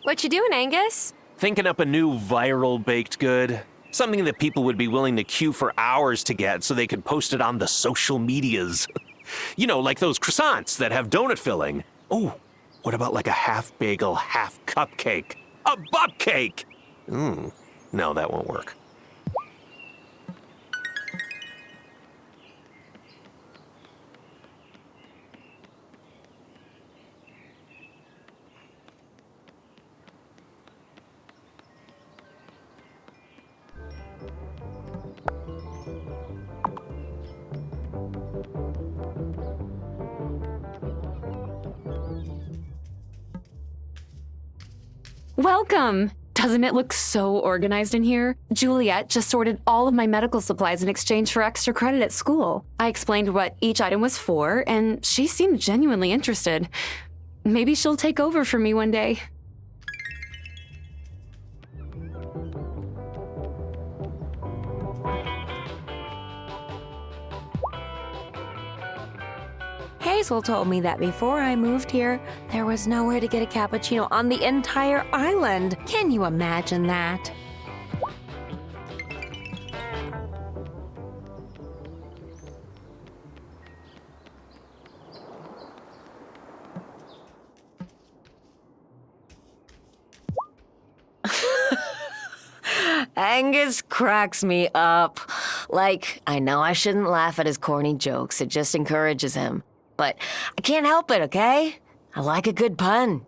What you doing, Angus? Thinking up a new viral baked good. Something that people would be willing to queue for hours to get so they could post it on the social medias. You know, like those croissants that have donut filling. Oh, what about like a half bagel, half cupcake? A bupcake! No, that won't work. Welcome! Doesn't it look so organized in here? Juliet just sorted all of my medical supplies in exchange for extra credit at school. I explained what each item was for, and she seemed genuinely interested. Maybe she'll take over for me one day. Hazel told me that before I moved here, there was nowhere to get a cappuccino on the entire island. Can you imagine that? Angus cracks me up. Like, I know I shouldn't laugh at his corny jokes, it just encourages him. But I can't help it, okay? I like a good pun.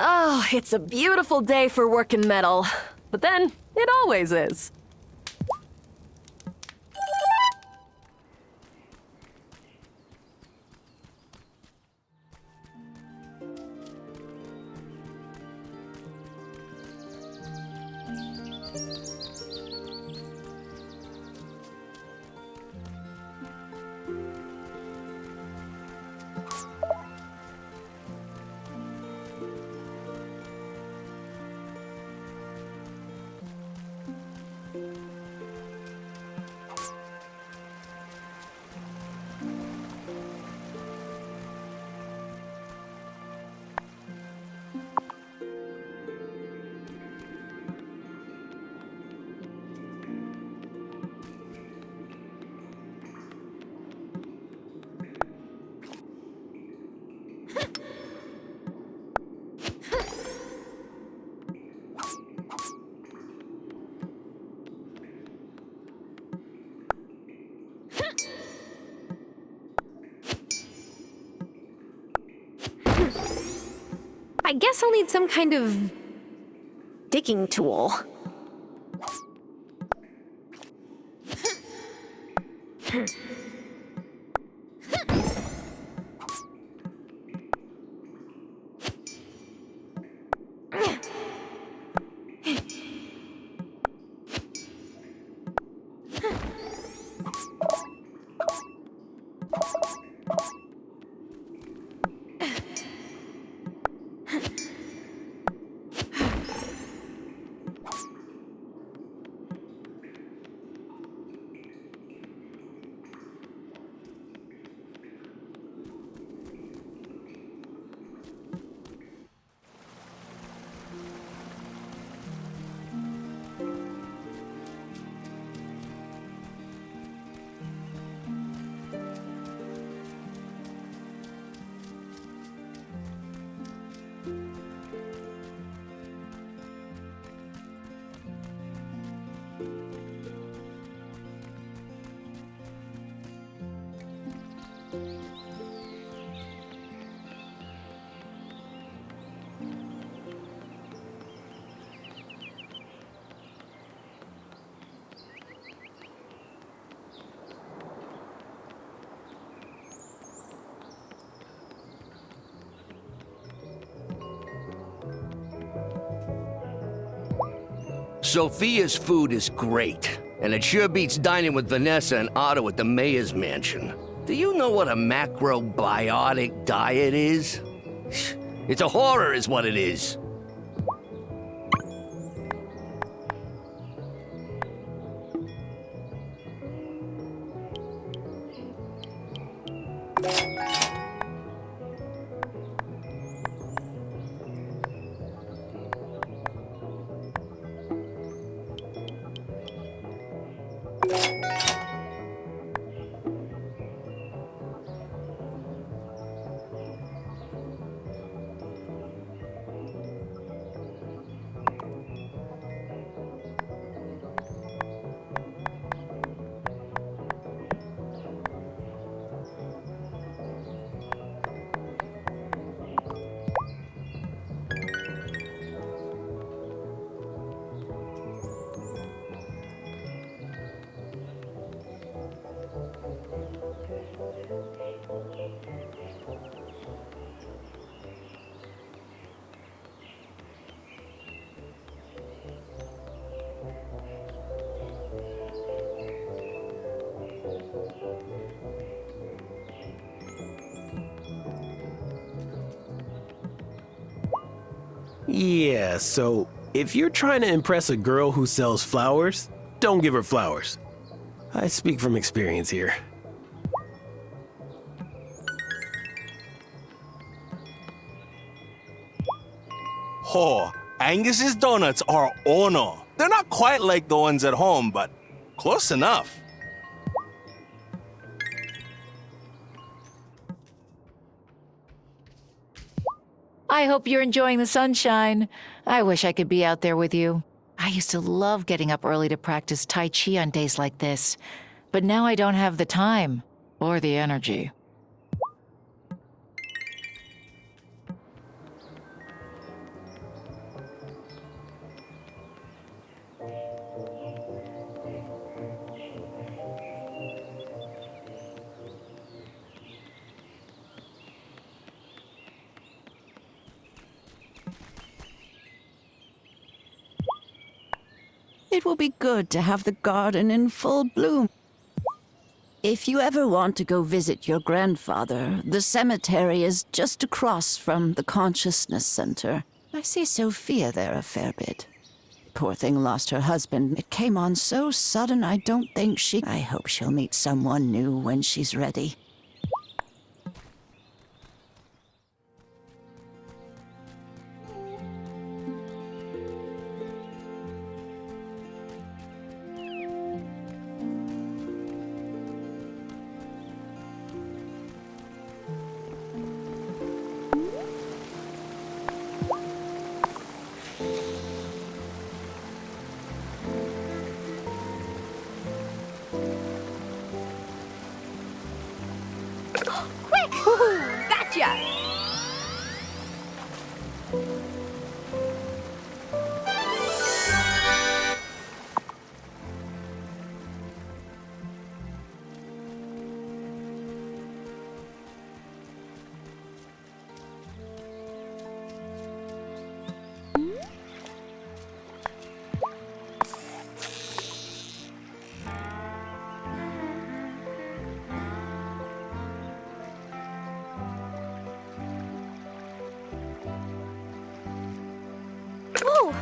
Oh, it's a beautiful day for working metal. But then, it always is. I guess I'll need some kind of digging tool. Sophia's food is great. And it sure beats dining with Vanessa and Otto at the mayor's mansion. Do you know what a macrobiotic diet is? It's a horror is what it is. Yeah, so if you're trying to impress a girl who sells flowers, don't give her flowers. I speak from experience here. Oh, Angus's donuts are honor. They're not quite like the ones at home, but close enough. I hope you're enjoying the sunshine. I wish I could be out there with you. I used to love getting up early to practice Tai Chi on days like this, but now I don't have the time or the energy. It will be good to have the garden in full bloom. If you ever want to go visit your grandfather, the cemetery is just across from the Consciousness Center. I see Sophia there a fair bit. Poor thing lost her husband. It came on so sudden I don't think she... I hope she'll meet someone new when she's ready. Gotcha!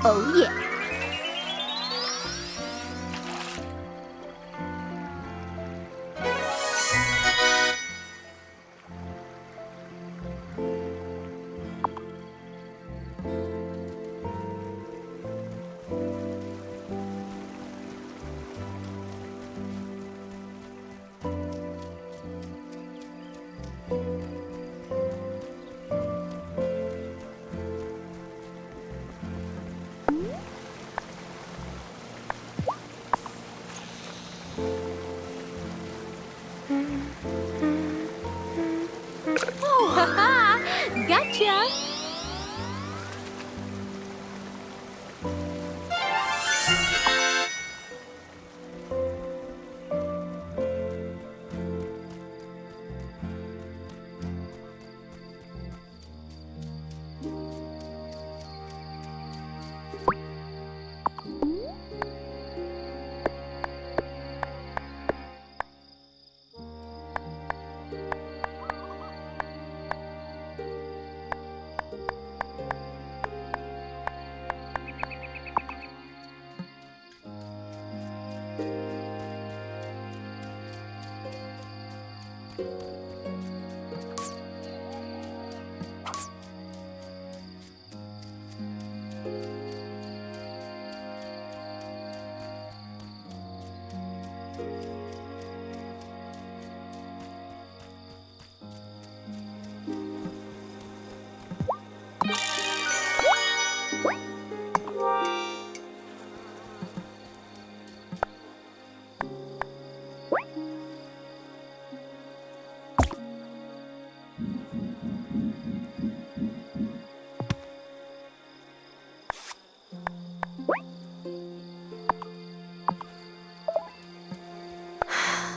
Oh, yeah. Gotcha!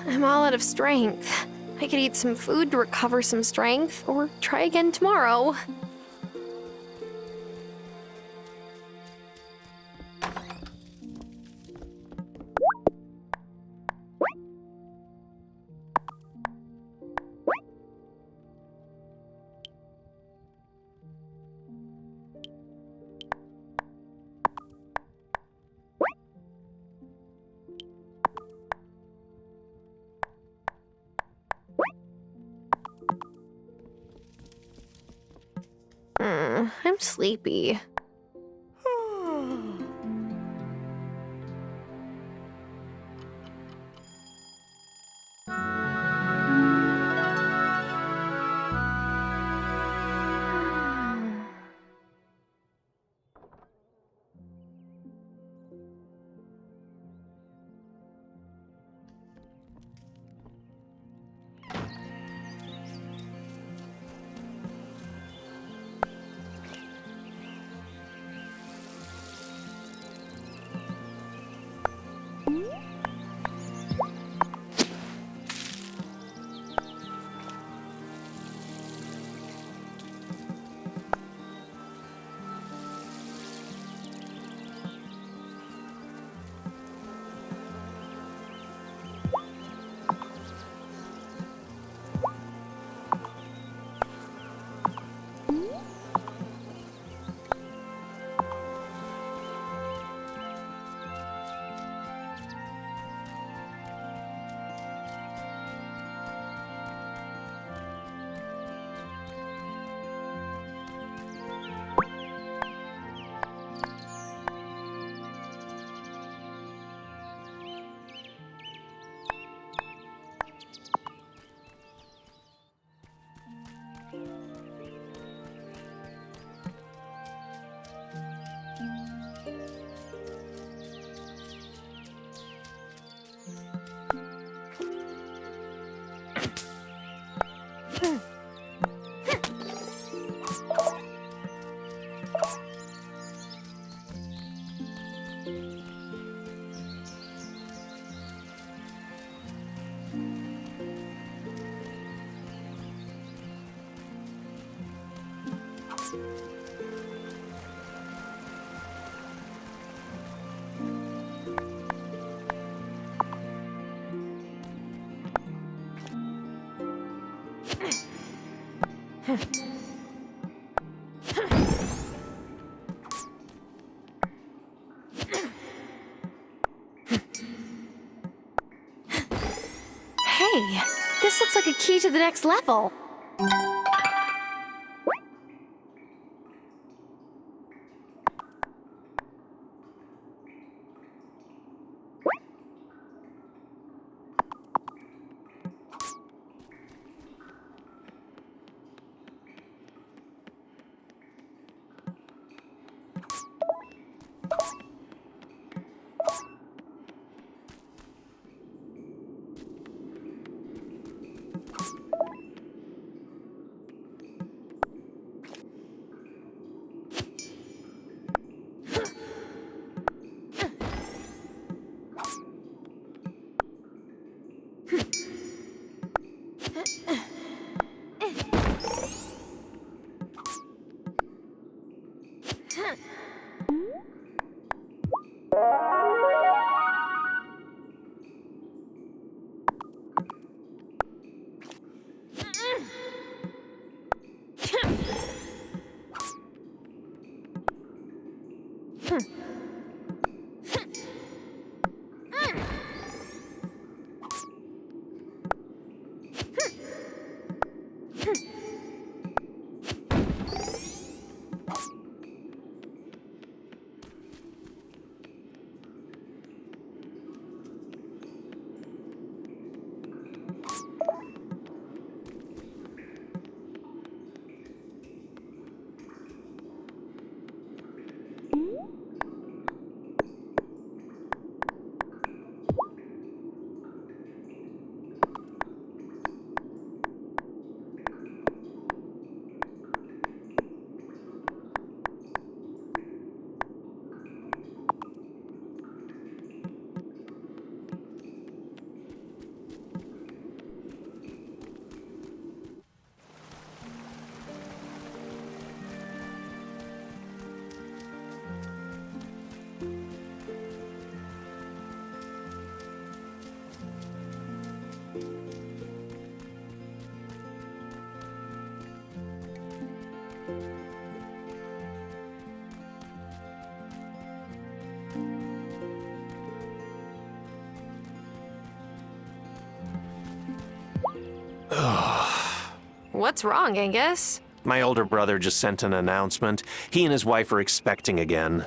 I'm all out of strength. I could eat some food to recover some strength, or try again tomorrow. I'm sleepy. Hey, this looks like a key to the next level. What's wrong, Angus? My older brother just sent an announcement. He and his wife are expecting again.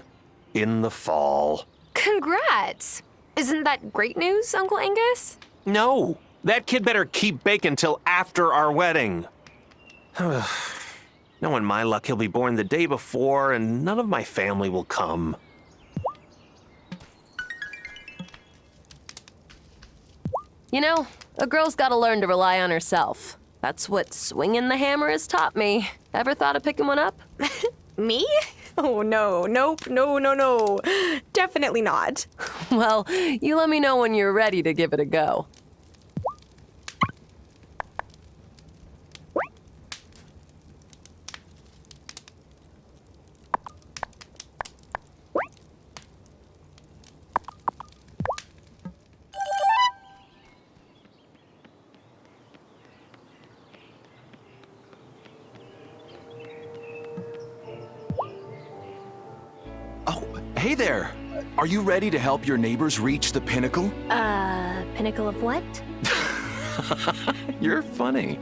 In the fall. Congrats! Isn't that great news, Uncle Angus? No! That kid better keep baking till after our wedding. Knowing my luck, he'll be born the day before, and none of my family will come. You know, a girl's gotta learn to rely on herself. That's what swinging the hammer has taught me. Ever thought of picking one up? Me? Oh, no. Nope. No. Definitely not. Well, you let me know when you're ready to give it a go. Hey there! Are you ready to help your neighbors reach the pinnacle? Pinnacle of what? You're funny.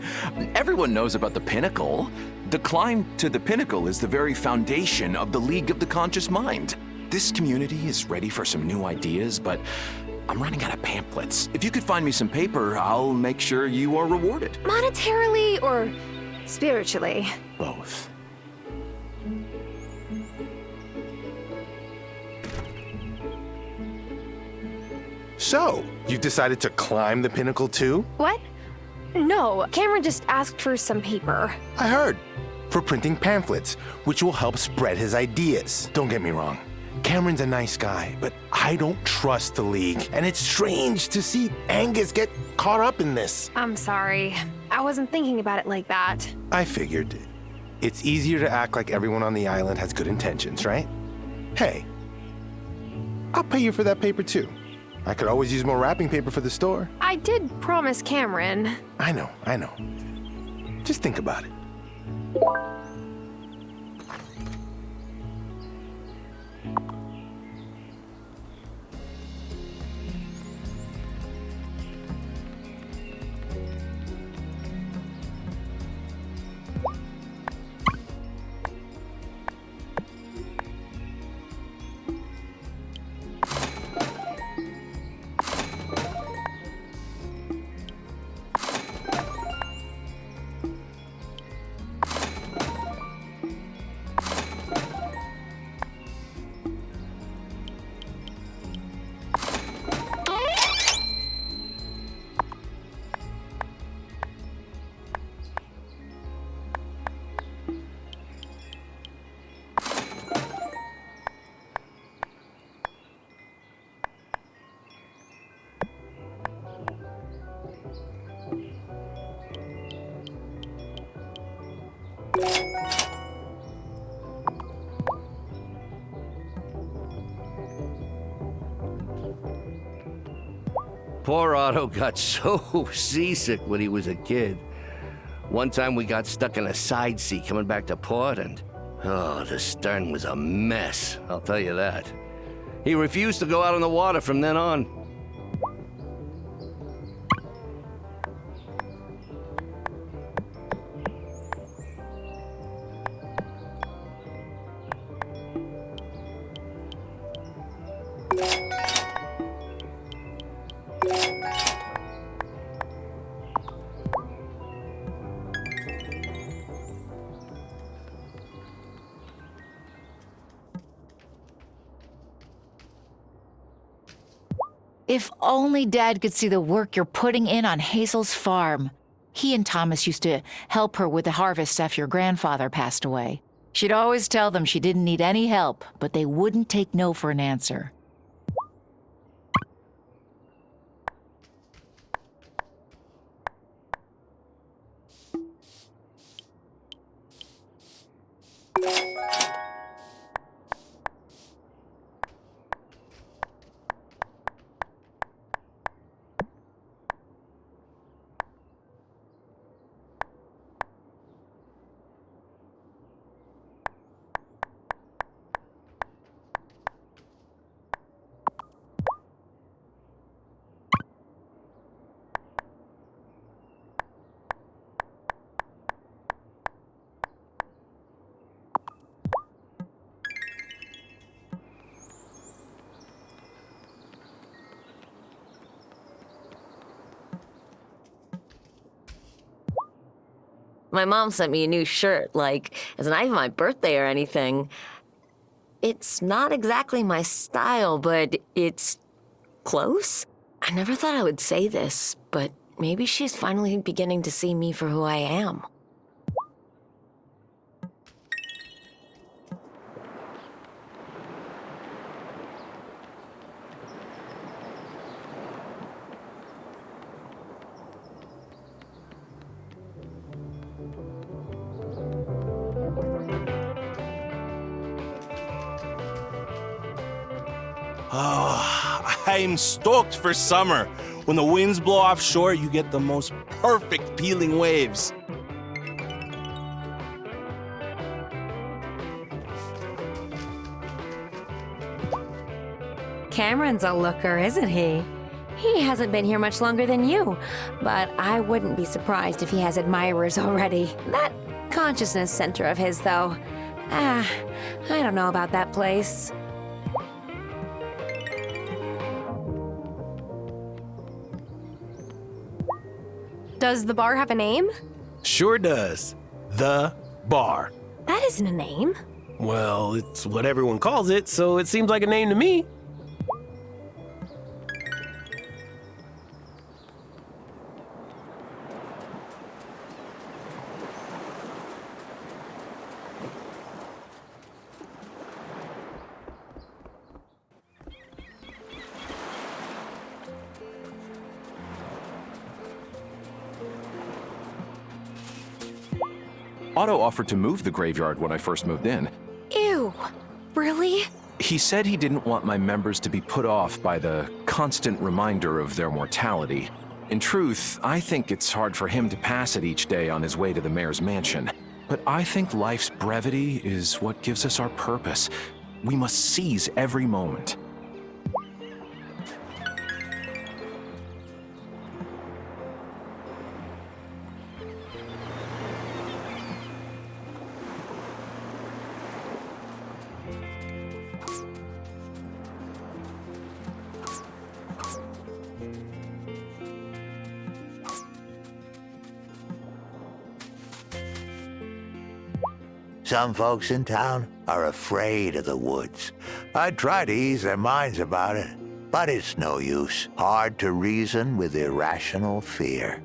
Everyone knows about the pinnacle. The climb to the pinnacle is the very foundation of the League of the Conscious Mind. This community is ready for some new ideas, but I'm running out of pamphlets. If you could find me some paper, I'll make sure you are rewarded. Monetarily or spiritually? Both. So, you've decided to climb the pinnacle too? What? No, Cameron just asked for some paper. I heard. For printing pamphlets, which will help spread his ideas. Don't get me wrong. Cameron's a nice guy, but I don't trust the League. And it's strange to see Angus get caught up in this. I'm sorry. I wasn't thinking about it like that. I figured. It's easier to act like everyone on the island has good intentions, right? Hey, I'll pay you for that paper too. I could always use more wrapping paper for the store. I did promise Cameron. I know. Just think about it. Poor Otto got so seasick when he was a kid. One time we got stuck in a side seat coming back to port, and the stern was a mess, I'll tell you that. He refused to go out on the water from then on. If only Dad could see the work you're putting in on Hazel's farm. He and Thomas used to help her with the harvest after your grandfather passed away. She'd always tell them she didn't need any help, but they wouldn't take no for an answer. My mom sent me a new shirt, like, it's not even my birthday or anything. It's not exactly my style, but it's close. I never thought I would say this, but maybe she's finally beginning to see me for who I am. Oh, I'm stoked for summer. When the winds blow offshore, you get the most perfect peeling waves. Cameron's a looker, isn't he? He hasn't been here much longer than you, but I wouldn't be surprised if he has admirers already. That consciousness center of his, though. I don't know about that place. Does the bar have a name? Sure does. The Bar. That isn't a name. Well, it's what everyone calls it, so it seems like a name to me. Otto offered to move the graveyard when I first moved in. Ew. Really? He said he didn't want my members to be put off by the constant reminder of their mortality. In truth, I think it's hard for him to pass it each day on his way to the mayor's mansion. But I think life's brevity is what gives us our purpose. We must seize every moment. Some folks in town are afraid of the woods. I'd try to ease their minds about it, but it's no use. Hard to reason with irrational fear.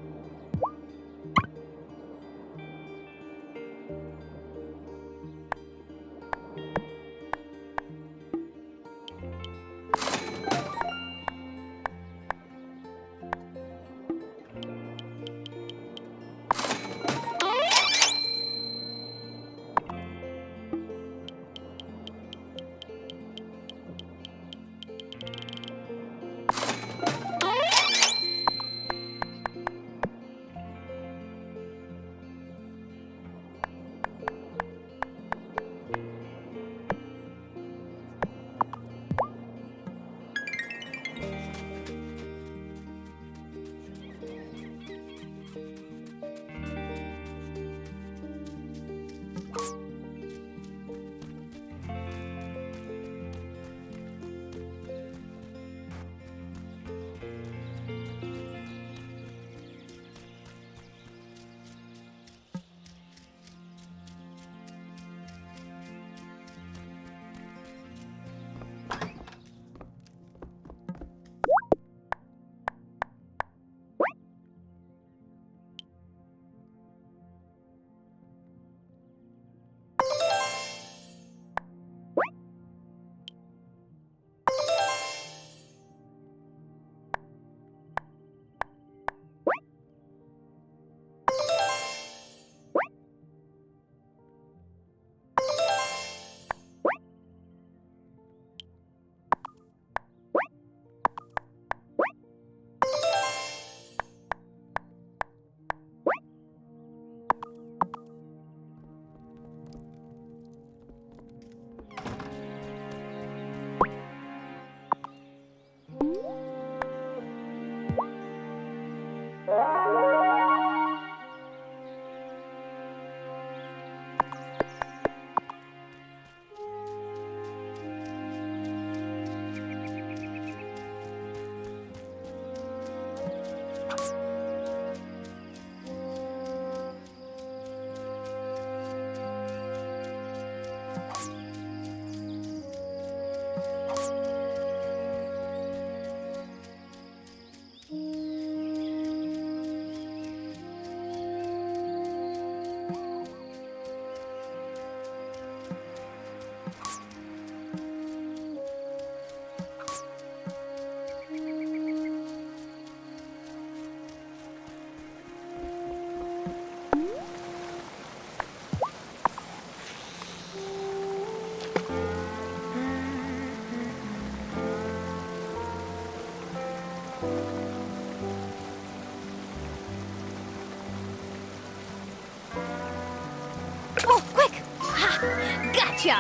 Oh, quick! Ha! Gotcha!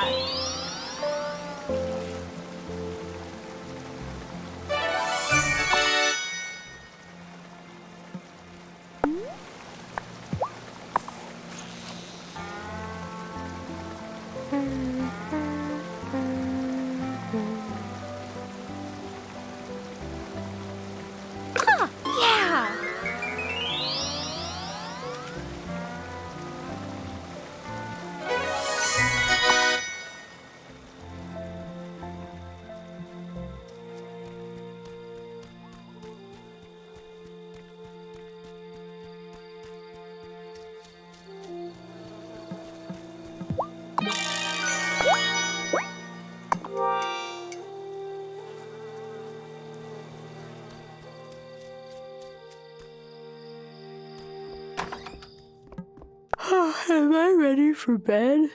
Huh, yeah! Am I ready for bed?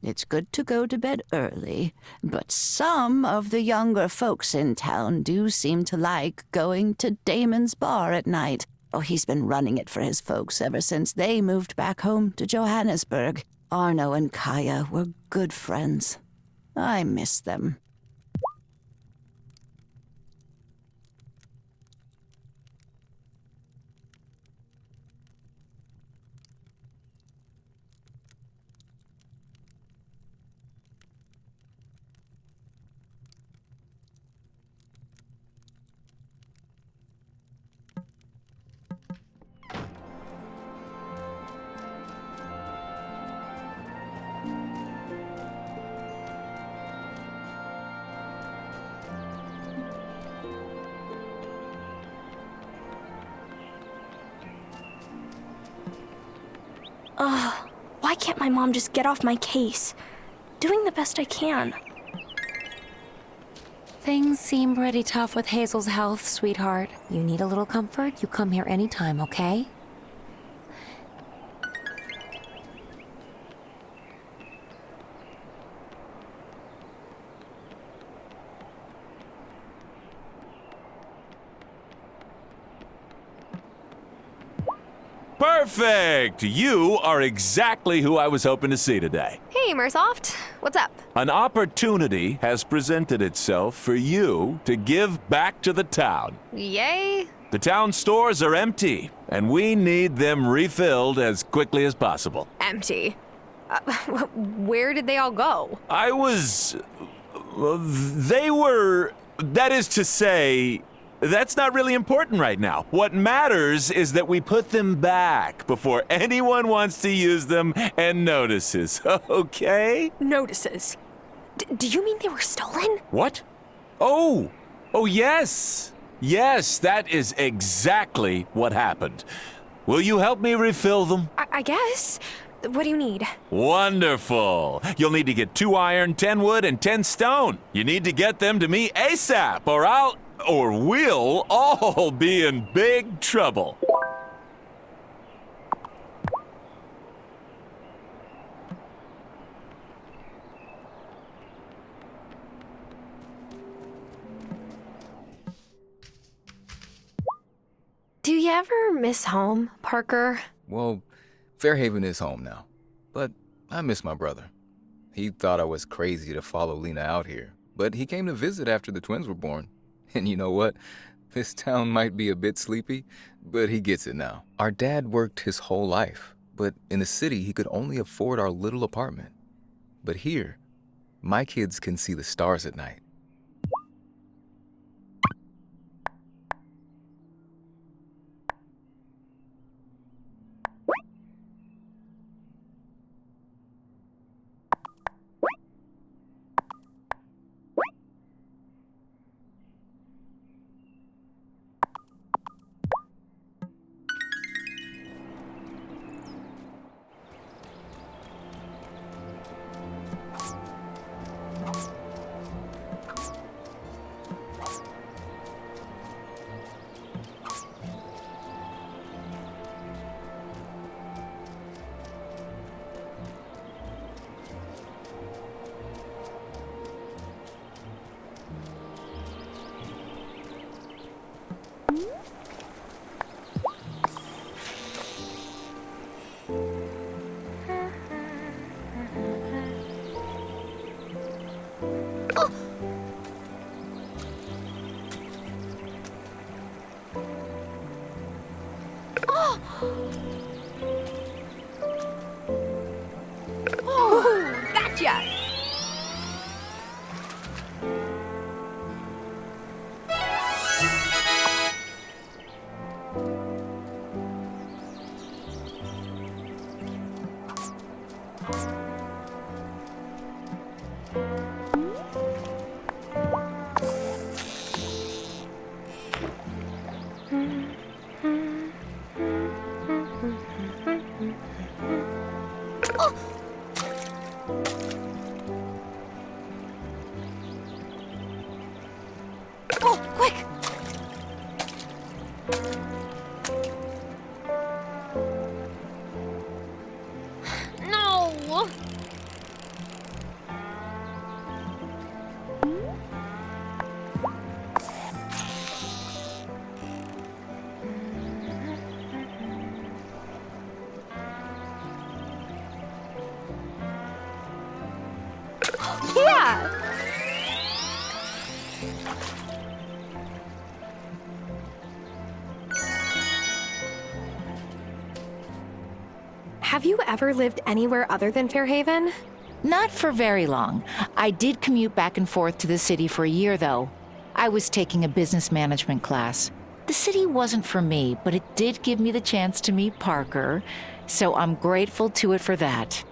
It's good to go to bed early, but some of the younger folks in town do seem to like going to Damon's bar at night. Oh, he's been running it for his folks ever since they moved back home to Johannesburg. Arno and Kaya were good friends. I miss them. Ugh, why can't my mom just get off my case? Doing the best I can. Things seem pretty tough with Hazel's health, sweetheart. You need a little comfort? You come here anytime, okay? Perfect! You are exactly who I was hoping to see today. Hey, Mersoft. What's up? An opportunity has presented itself for you to give back to the town. Yay? The town stores are empty, and we need them refilled as quickly as possible. Empty. Where did they all go? They were... That is to say... That's not really important right now. What matters is that we put them back before anyone wants to use them and notices, okay? Notices. Do you mean they were stolen? What? Oh, yes. Yes, that is exactly what happened. Will you help me refill them? I guess. What do you need? Wonderful. You'll need to get 2 iron, 10 wood, and 10 stone. You need to get them to me ASAP, or we'll all be in big trouble. Do you ever miss home, Parker? Well, Fairhaven is home now, but I miss my brother. He thought I was crazy to follow Lena out here, but he came to visit after the twins were born. And you know what? This town might be a bit sleepy, but he gets it now. Our dad worked his whole life, but in the city he could only afford our little apartment. But here, my kids can see the stars at night. Oh, gotcha! Oh, quick! No! Yeah! Have you ever lived anywhere other than Fairhaven? Not for very long. I did commute back and forth to the city for a year, though. I was taking a business management class. The city wasn't for me, but it did give me the chance to meet Parker, so I'm grateful to it for that.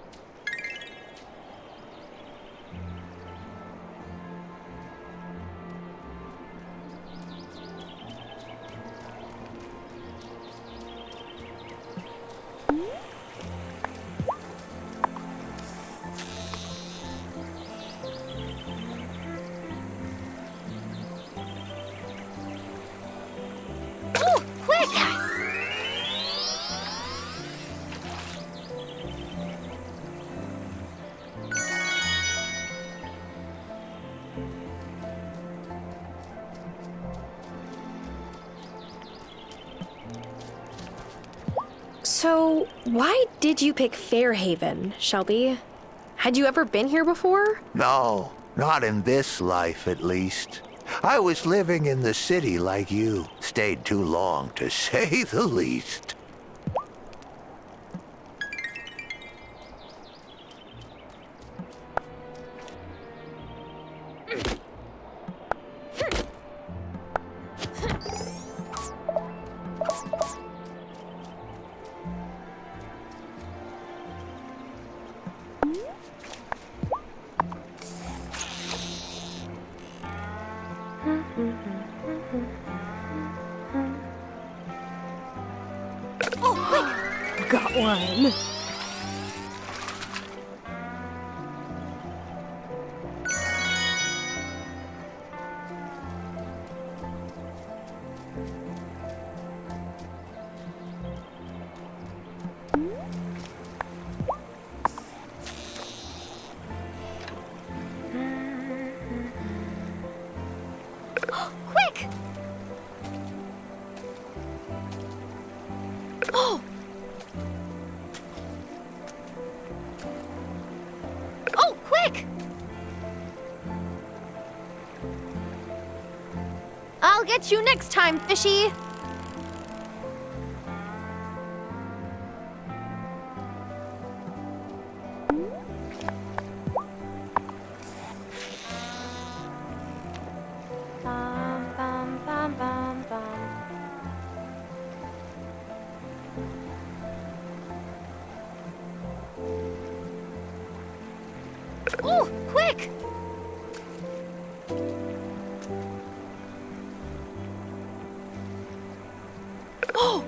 Oh, quick! So, why did you pick Fairhaven, Shelby? Had you ever been here before? No, not in this life at least. I was living in the city like you. Stayed too long, to say the least. Oh, quick! Got one. Quick! Oh! Oh, quick! I'll get you next time, fishy! Bum, bum, bum, bum, bum. Oh, quick! Oh!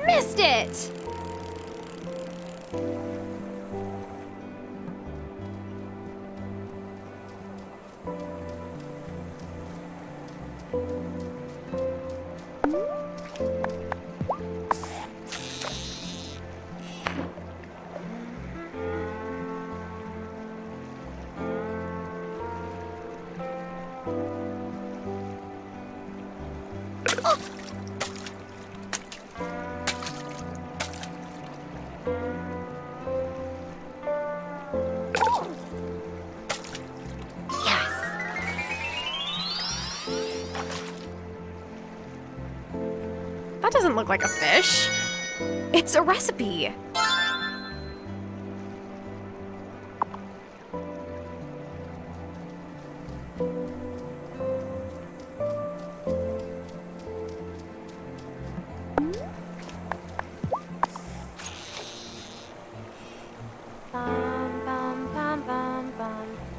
Missed it! That doesn't look like a fish. It's a recipe.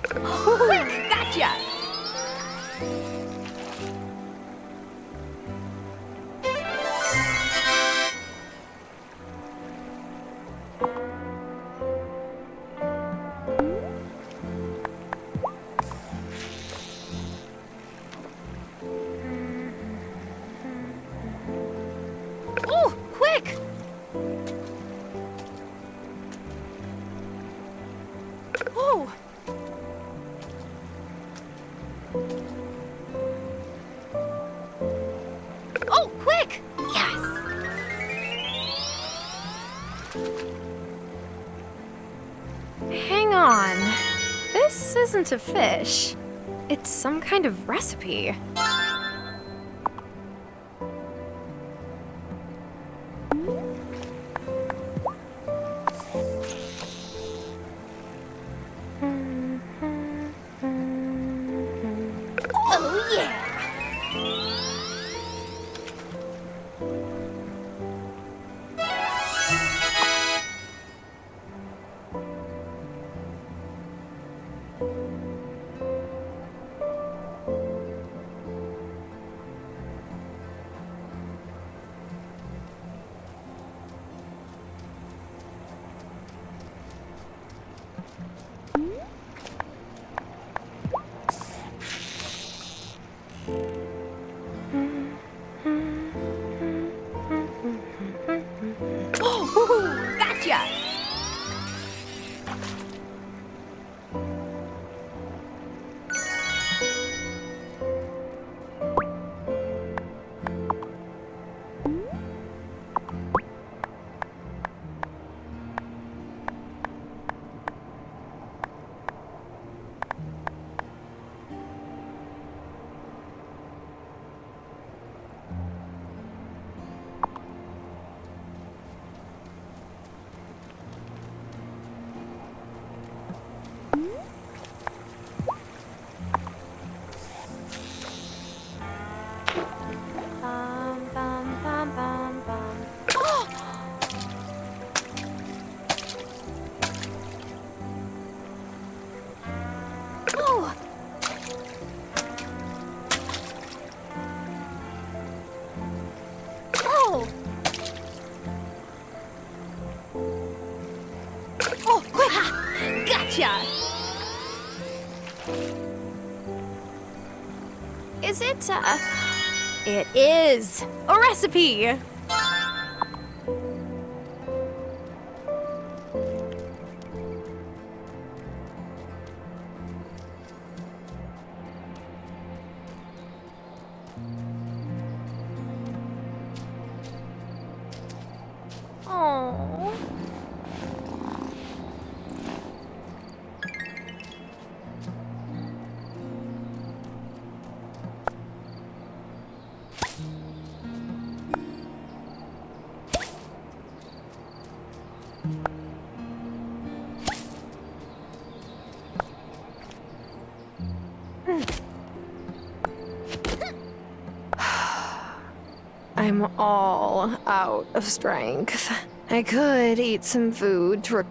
Quick, gotcha! Oh, quick! Oh! Oh, quick! Yes! Hang on. This isn't a fish. It's some kind of recipe. Oh, yeah! Oh, gotcha! Oh! Oh! Oh, quick! Ha! Gotcha! Is it, It is a recipe! Oh. I'm all out of strength. I could eat some food to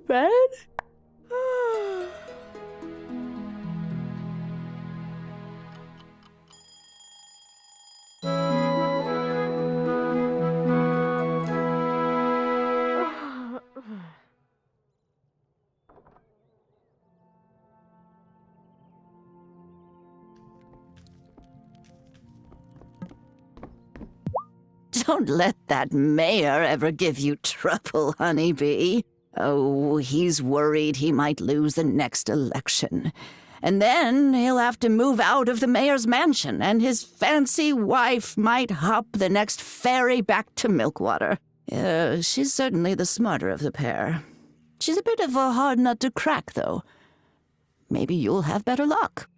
bed? Don't let that mayor ever give you trouble, honeybee. Oh, he's worried he might lose the next election. And then he'll have to move out of the mayor's mansion, and his fancy wife might hop the next ferry back to Milkwater. She's certainly the smarter of the pair. She's a bit of a hard nut to crack, though. Maybe you'll have better luck.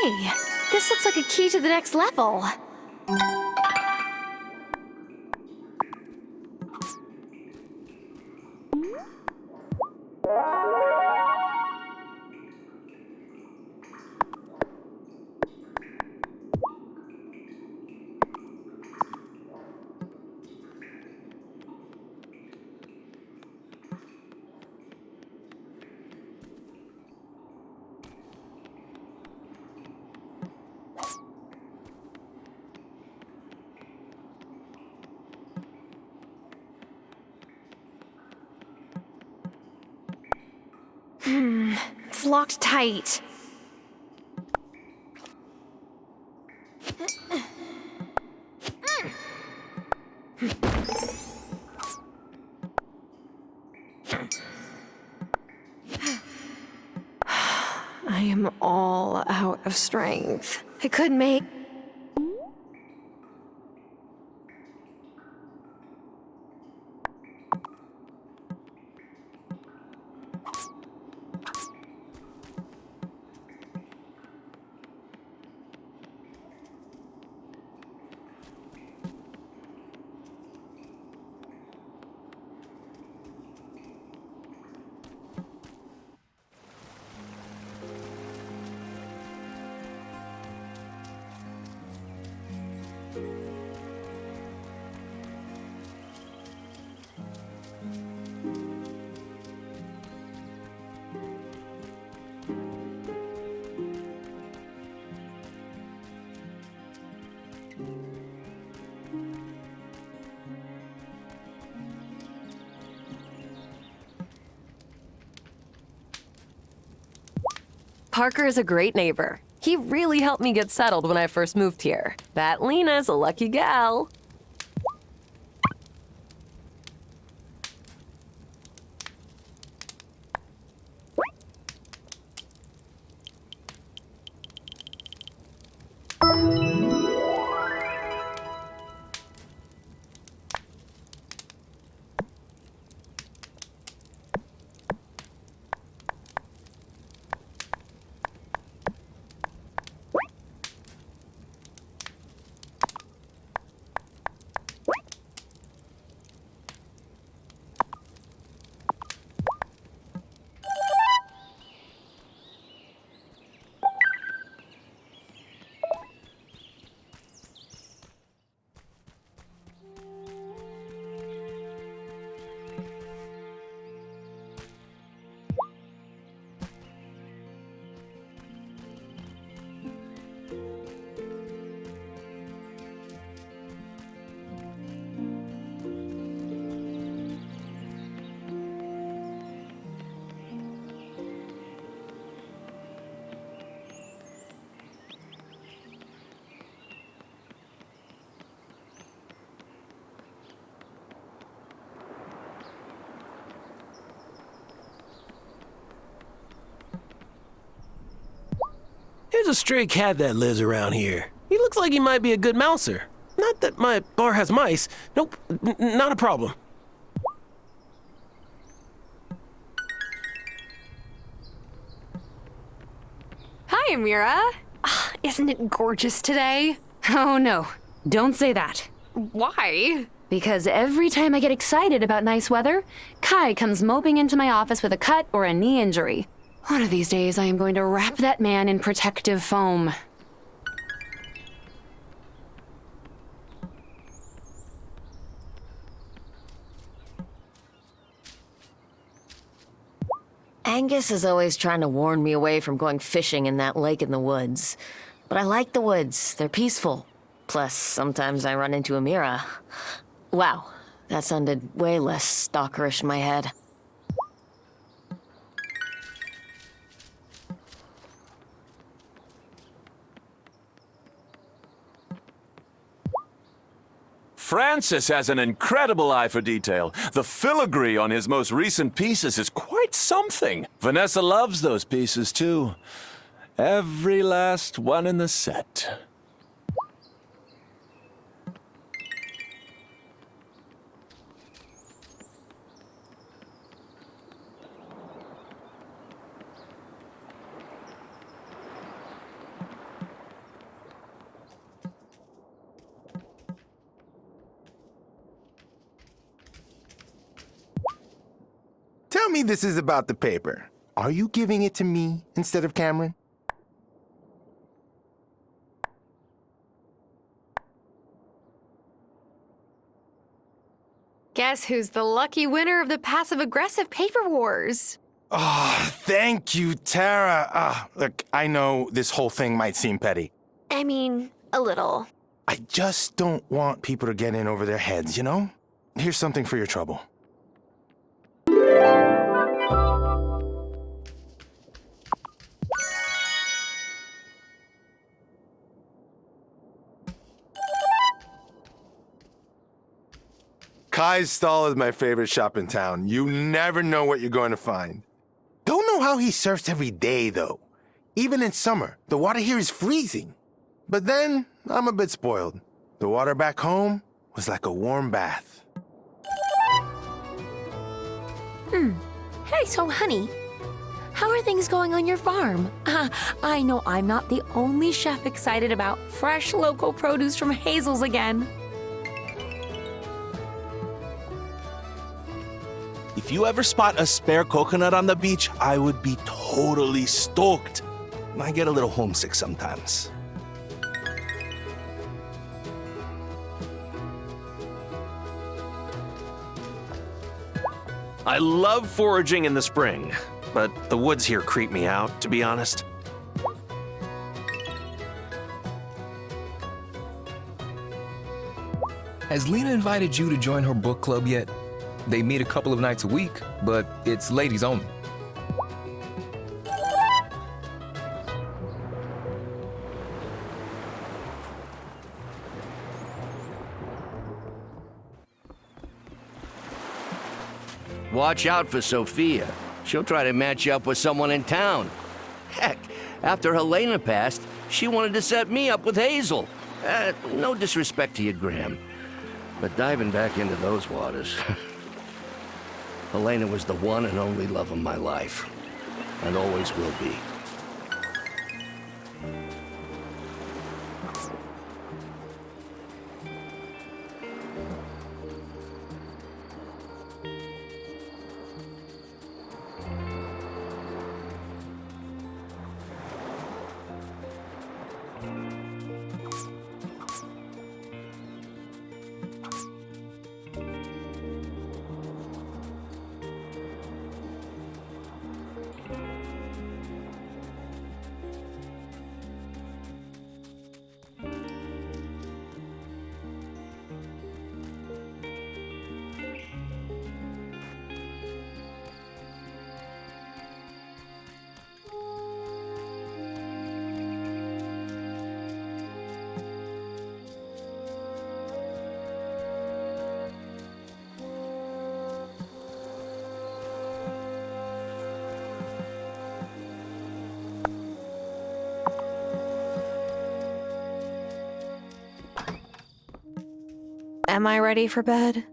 Hey, this looks like a key to the next level. It's locked tight. I am all out of strength. I could make... Parker is a great neighbor. He really helped me get settled when I first moved here. That Lena's a lucky gal. There's a stray cat that lives around here. He looks like he might be a good mouser. Not that my bar has mice. Nope, not a problem. Hi, Amira. Isn't it gorgeous today? Oh, no. Don't say that. Why? Because every time I get excited about nice weather, Kai comes moping into my office with a cut or a knee injury. One of these days, I am going to wrap that man in protective foam. Angus is always trying to warn me away from going fishing in that lake in the woods. But I like the woods. They're peaceful. Plus, sometimes I run into Amira. Wow, that sounded way less stalkerish in my head. Francis has an incredible eye for detail. The filigree on his most recent pieces is quite something. Vanessa loves those pieces, too. Every last one in the set. Tell me this is about the paper. Are you giving it to me instead of Cameron? Guess who's the lucky winner of the passive-aggressive paper wars? Oh, thank you, Tara. Look, I know this whole thing might seem petty. I mean, a little. I just don't want people to get in over their heads, you know? Here's something for your trouble. Kai's stall is my favorite shop in town. You never know what you're going to find. Don't know how he surfs every day, though. Even in summer, the water here is freezing. But then, I'm a bit spoiled. The water back home was like a warm bath. Hey, so honey, how are things going on your farm? I know I'm not the only chef excited about fresh local produce from Hazel's again. If you ever spot a spare coconut on the beach, I would be totally stoked. I get a little homesick sometimes. I love foraging in the spring, but the woods here creep me out, to be honest. Has Lena invited you to join her book club yet? They meet a couple of nights a week, but it's ladies only. Watch out for Sophia. She'll try to match you up with someone in town. Heck, after Helena passed, she wanted to set me up with Hazel. No disrespect to you, Graham, but diving back into those waters... Helena was the one and only love of my life, and always will be. Am I ready for bed?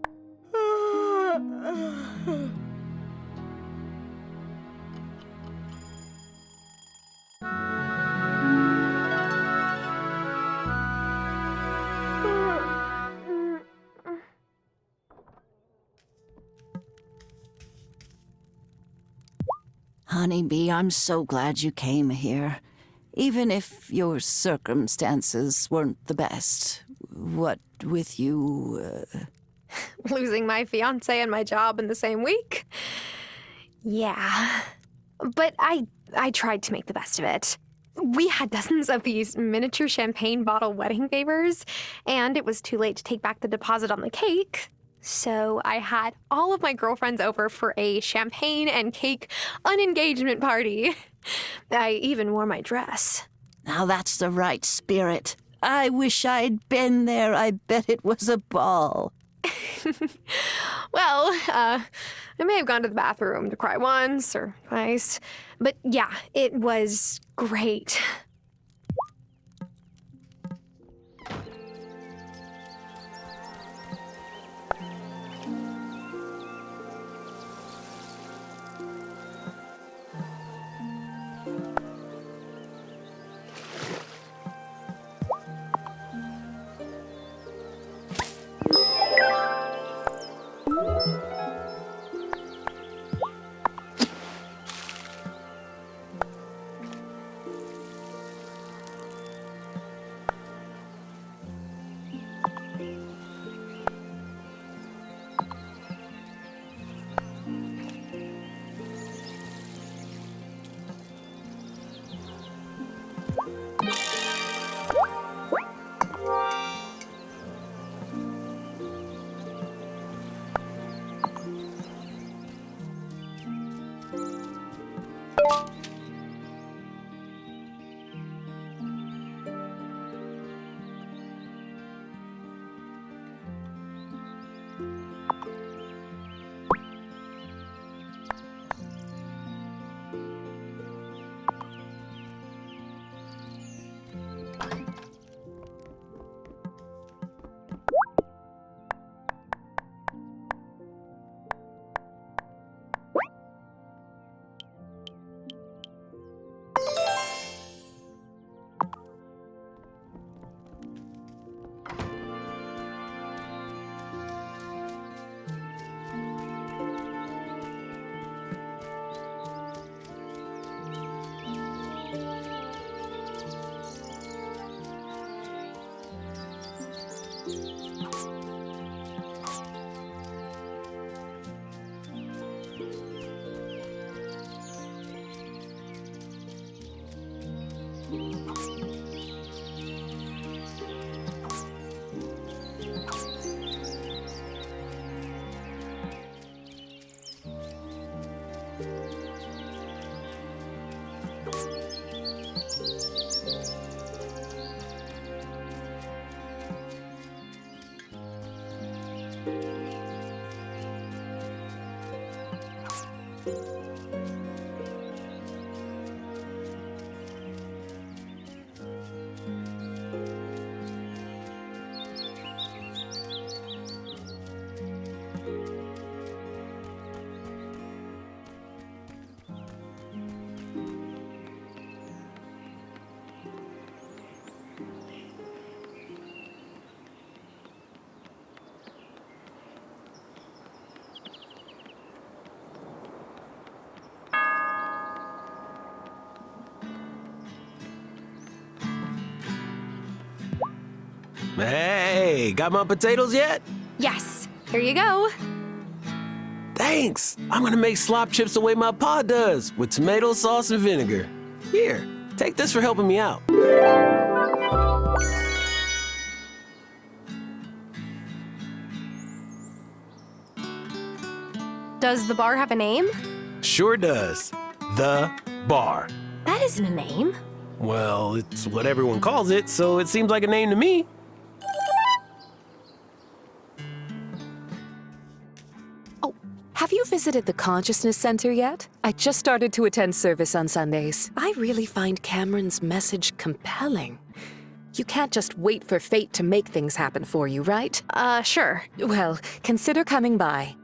Honeybee, I'm so glad you came here. Even if your circumstances weren't the best. What with you, Losing my fiance and my job in the same week? Yeah. But I tried to make the best of it. We had dozens of these miniature champagne bottle wedding favors, and it was too late to take back the deposit on the cake. So I had all of my girlfriends over for a champagne and cake unengagement party. I even wore my dress. Now that's the right spirit. I wish I'd been there. I bet it was a ball. Well, I may have gone to the bathroom to cry once or twice. But yeah, it was great. Hey, got my potatoes yet? Yes, here you go. Thanks. I'm gonna make slop chips the way my pa does, with tomato sauce and vinegar. Here, take this for helping me out. Does the bar have a name? Sure does. The Bar. That isn't a name. Well, it's what everyone calls it, so it seems like a name to me. Have you visited the Consciousness Center yet? I just started to attend service on Sundays. I really find Cameron's message compelling. You can't just wait for fate to make things happen for you, right? Sure. Well, consider coming by.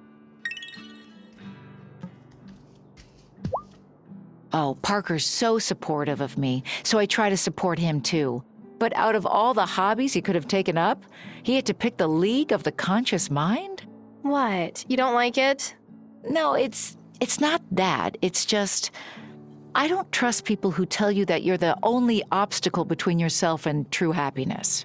Oh, Parker's so supportive of me, so I try to support him too. But out of all the hobbies he could have taken up, he had to pick the League of the Conscious Mind? What? You don't like it? No, it's not that. It's just, I don't trust people who tell you that you're the only obstacle between yourself and true happiness.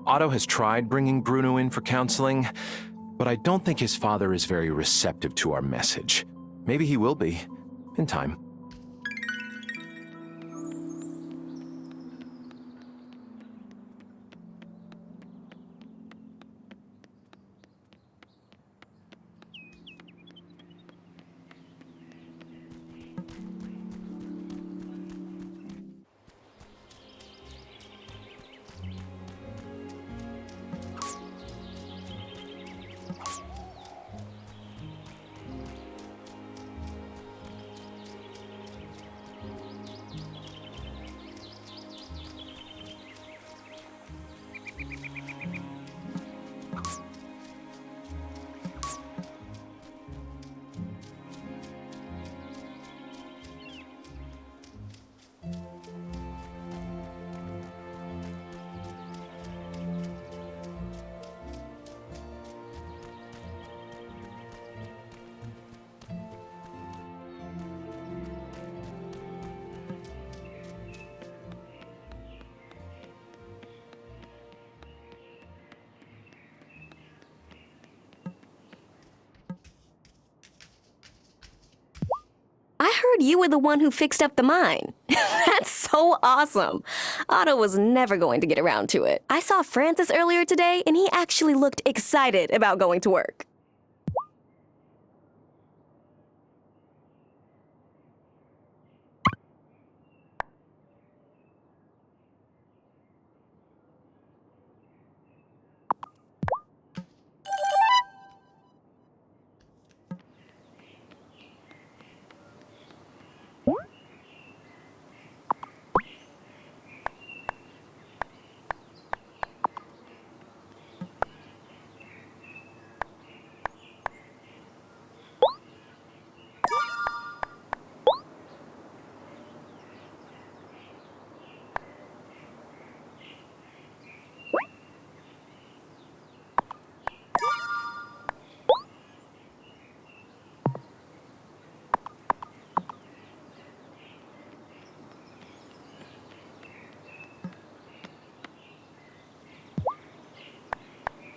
Otto has tried bringing Bruno in for counseling, but I don't think his father is very receptive to our message. Maybe he will be, in time. I heard you were the one who fixed up the mine. That's so awesome. Otto was never going to get around to it. I saw Francis earlier today, and he actually looked excited about going to work.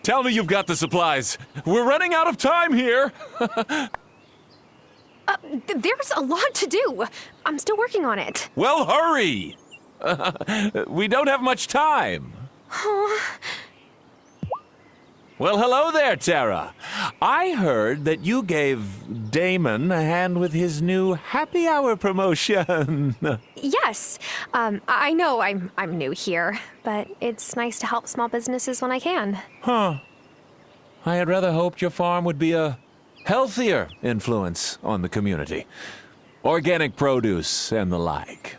Tell me you've got the supplies. We're running out of time here. There's a lot to do. I'm still working on it. Well, hurry. We don't have much time. Well, hello there, Tara. I heard that you gave Damon a hand with his new happy hour promotion. Yes. I know I'm new here, but it's nice to help small businesses when I can. Huh. I had rather hoped your farm would be a healthier influence on the community. Organic produce and the like.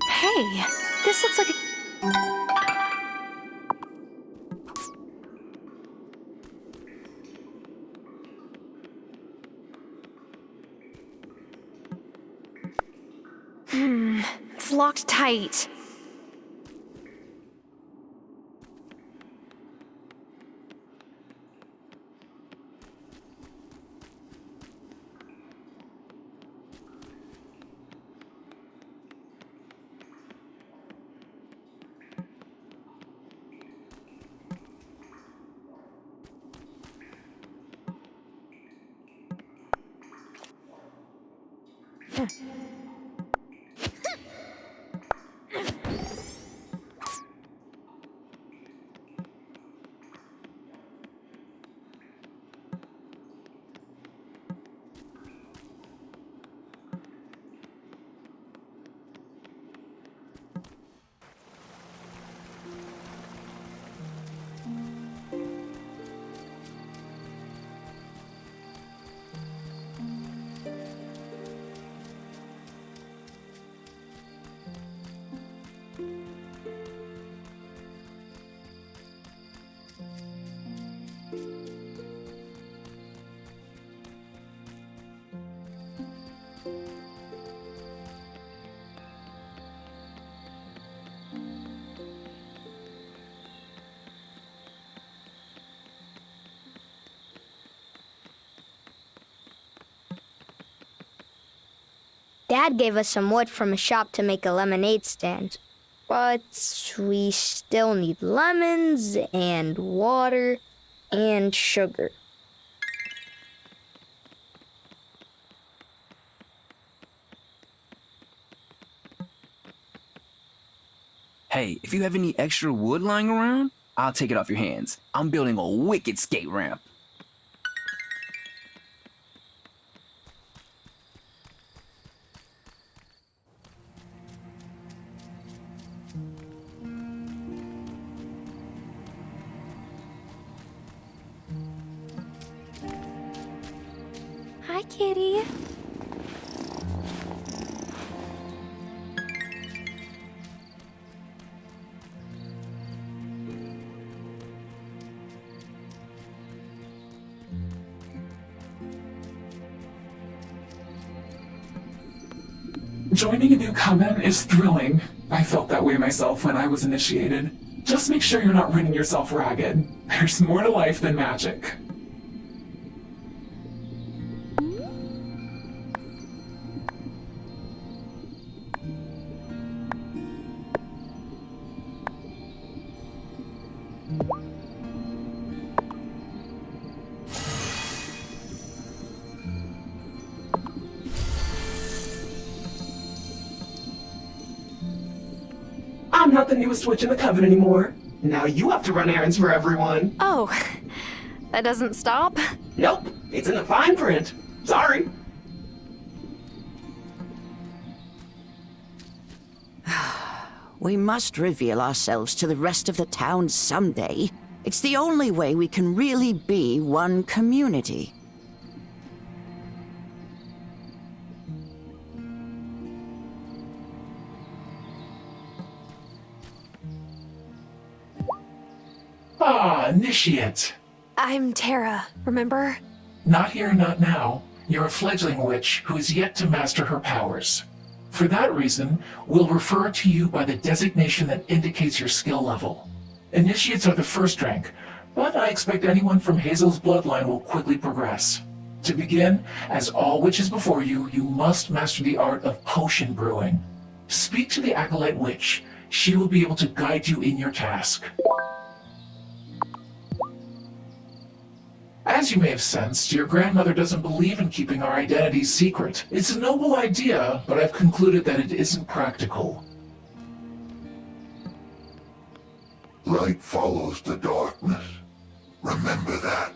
Hey, this looks like a... It's locked tight. Dad gave us some wood from a shop to make a lemonade stand. But we still need lemons and water and sugar. Hey, if you have any extra wood lying around, I'll take it off your hands. I'm building a wicked skate ramp. Hi, kitty. Joining a new coven is thrilling. I felt that way myself when I was initiated. Just make sure you're not running yourself ragged. There's more to life than magic. I'm not the newest witch in the coven anymore. Now you have to run errands for everyone. Oh, that doesn't stop? Nope, it's in the fine print. Sorry. We must reveal ourselves to the rest of the town someday. It's the only way we can really be one community. Ah, initiate. I'm Tara, remember? Not here, not now. You're a fledgling witch who is yet to master her powers. For that reason, we'll refer to you by the designation that indicates your skill level. Initiates are the first rank, but I expect anyone from Hazel's bloodline will quickly progress. To begin, as all witches before you, you must master the art of potion brewing. Speak to the Acolyte Witch. She will be able to guide you in your task. As you may have sensed, your grandmother doesn't believe in keeping our identities secret. It's a noble idea, but I've concluded that it isn't practical. Light follows the darkness. Remember that.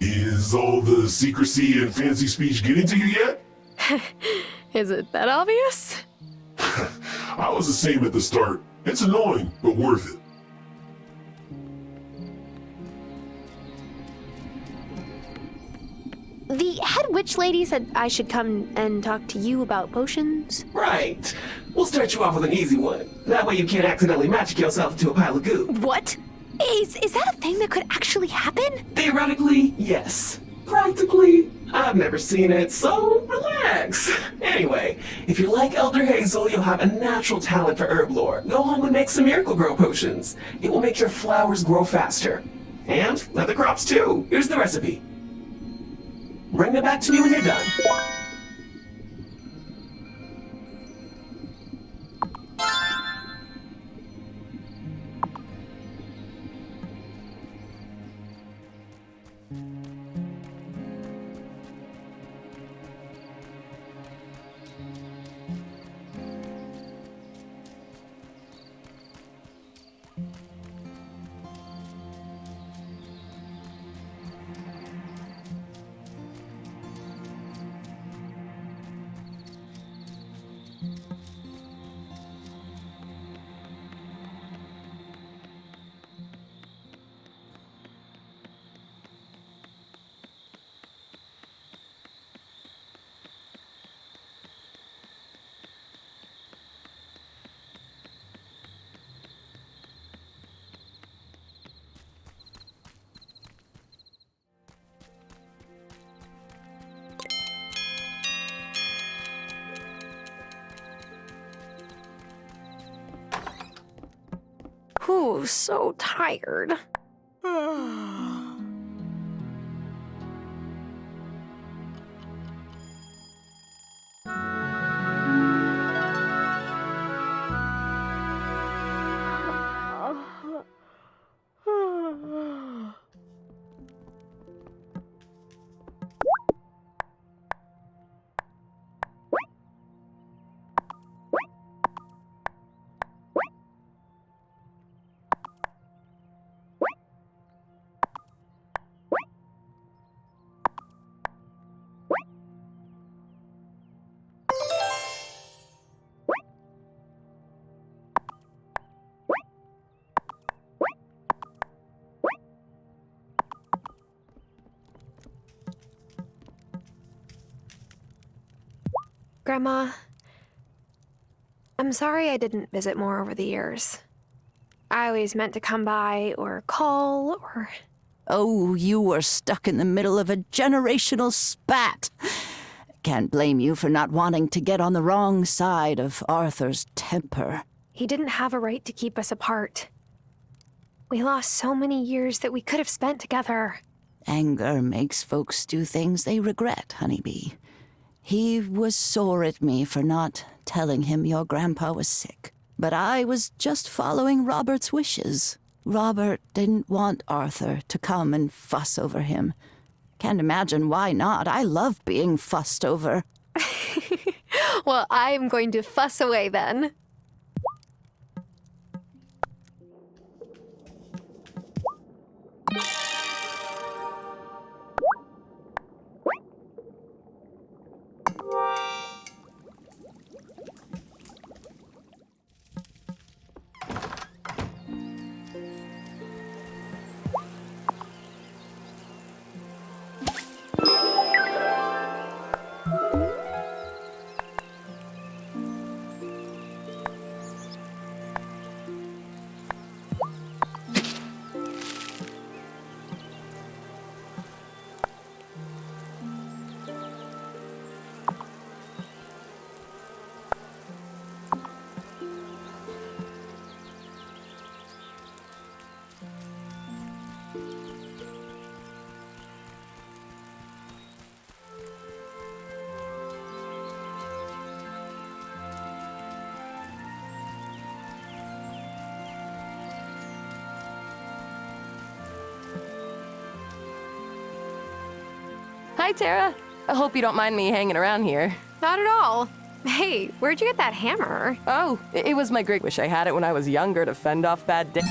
Is all the secrecy and fancy speech getting to you yet? Is it that obvious? I was the same at the start. It's annoying, but worth it. The head witch lady said I should come and talk to you about potions. Right. We'll start you off with an easy one. That way you can't accidentally magic yourself into a pile of goo. What? Is that a thing that could actually happen? Theoretically, yes. Practically, I've never seen it, so relax. Anyway, if you're like Elder Hazel, you'll have a natural talent for herb lore. Go home and make some miracle grow potions. It will make your flowers grow faster. And other crops too. Here's the recipe. Bring it back to me when you're done. Ooh, so tired. Grandma, I'm sorry I didn't visit more over the years. I always meant to come by or call or... Oh, you were stuck in the middle of a generational spat. Can't blame you for not wanting to get on the wrong side of Arthur's temper. He didn't have a right to keep us apart. We lost so many years that we could have spent together. Anger makes folks do things they regret, honeybee. He was sore at me for not telling him your grandpa was sick. But I was just following Robert's wishes. Robert didn't want Arthur to come and fuss over him. Can't imagine why not. I love being fussed over. Well, I'm going to fuss away then. Hi, Tara. I hope you don't mind me hanging around here. Not at all. Hey, where'd you get that hammer? Oh, it was my great wish. I had it when I was younger to fend off bad days.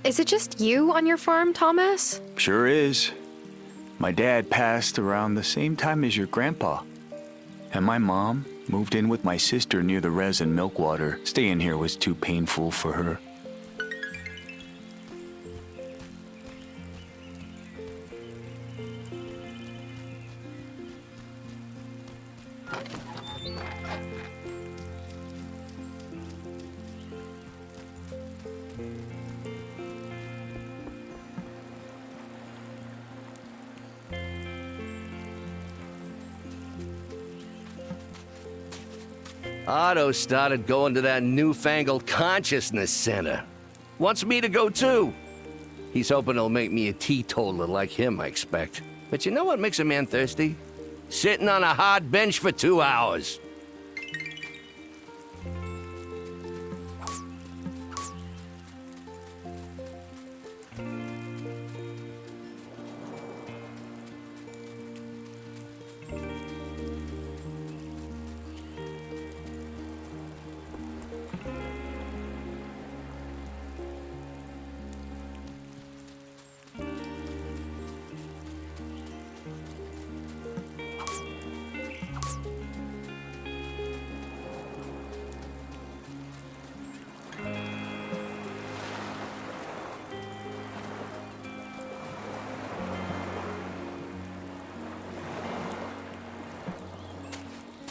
Is it just you on your farm, Thomas? Sure is. My dad passed around the same time as your grandpa. And my mom moved in with my sister near the res and milk water. Staying here was too painful for her. Otto started going to that newfangled consciousness center. Wants me to go too. He's hoping it'll make me a teetotaler like him, I expect. But you know what makes a man thirsty? Sitting on a hard bench for 2 hours.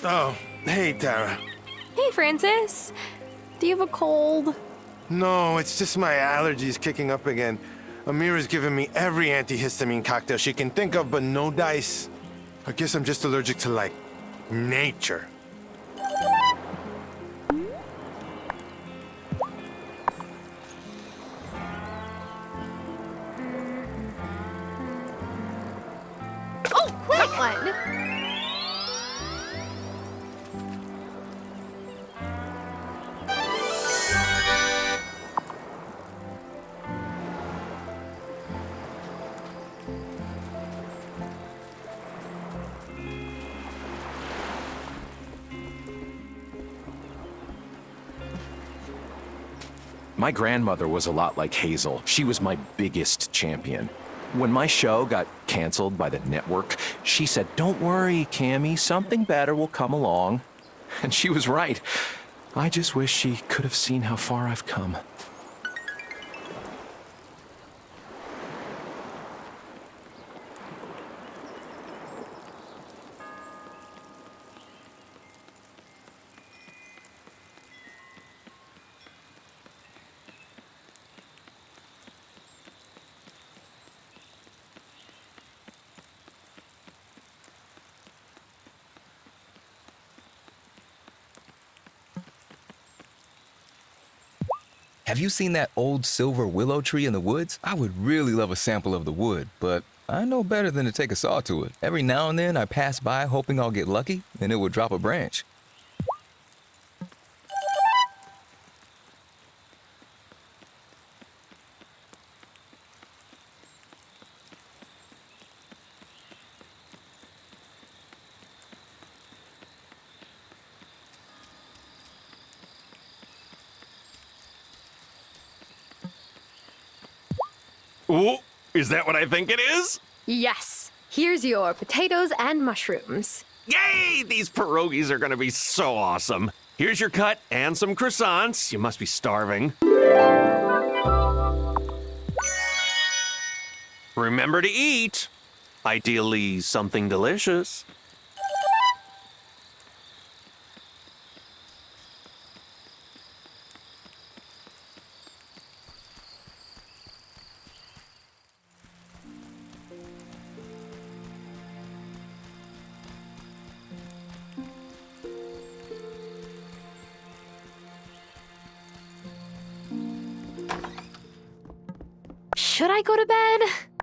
Oh, hey, Tara. Hey, Francis. Do you have a cold? No, it's just my allergies kicking up again. Amira's given me every antihistamine cocktail she can think of, but no dice. I guess I'm just allergic to, like, nature. Oh, quick one! My grandmother was a lot like Hazel. She was my biggest champion. When my show got canceled by the network, she said, "Don't worry, Cammy, something better will come along." And she was right. I just wish she could have seen how far I've come. Have you seen that old silver willow tree in the woods? I would really love a sample of the wood, but I know better than to take a saw to it. Every now and then I pass by hoping I'll get lucky and it will drop a branch. Ooh, is that what I think it is? Yes. Here's your potatoes and mushrooms. Yay! These pierogies are gonna be so awesome. Here's your cut and some croissants. You must be starving. Remember to eat. Ideally, something delicious. Should I go to bed?